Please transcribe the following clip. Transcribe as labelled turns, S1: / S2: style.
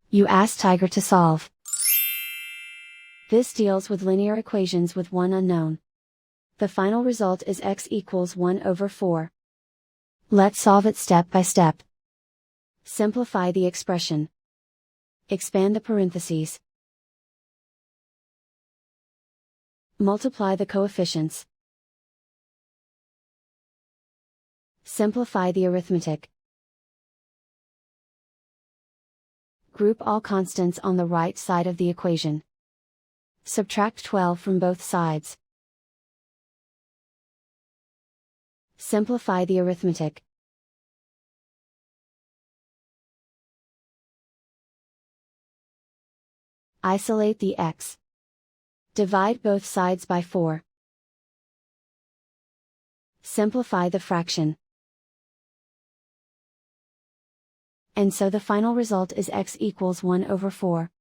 S1: You ask Tiger to solve. This deals with linear equations with one unknown. The final result is x equals 1 over 4. Let's solve it step by step. Simplify the expression. Expand the parentheses. Multiply the coefficients. Simplify the arithmetic. Group all constants on the right side of the equation. Subtract 12 from both sides. Simplify the arithmetic. Isolate the x. Divide both sides by 4. Simplify the fraction. And so the final result is x equals 1 over 4.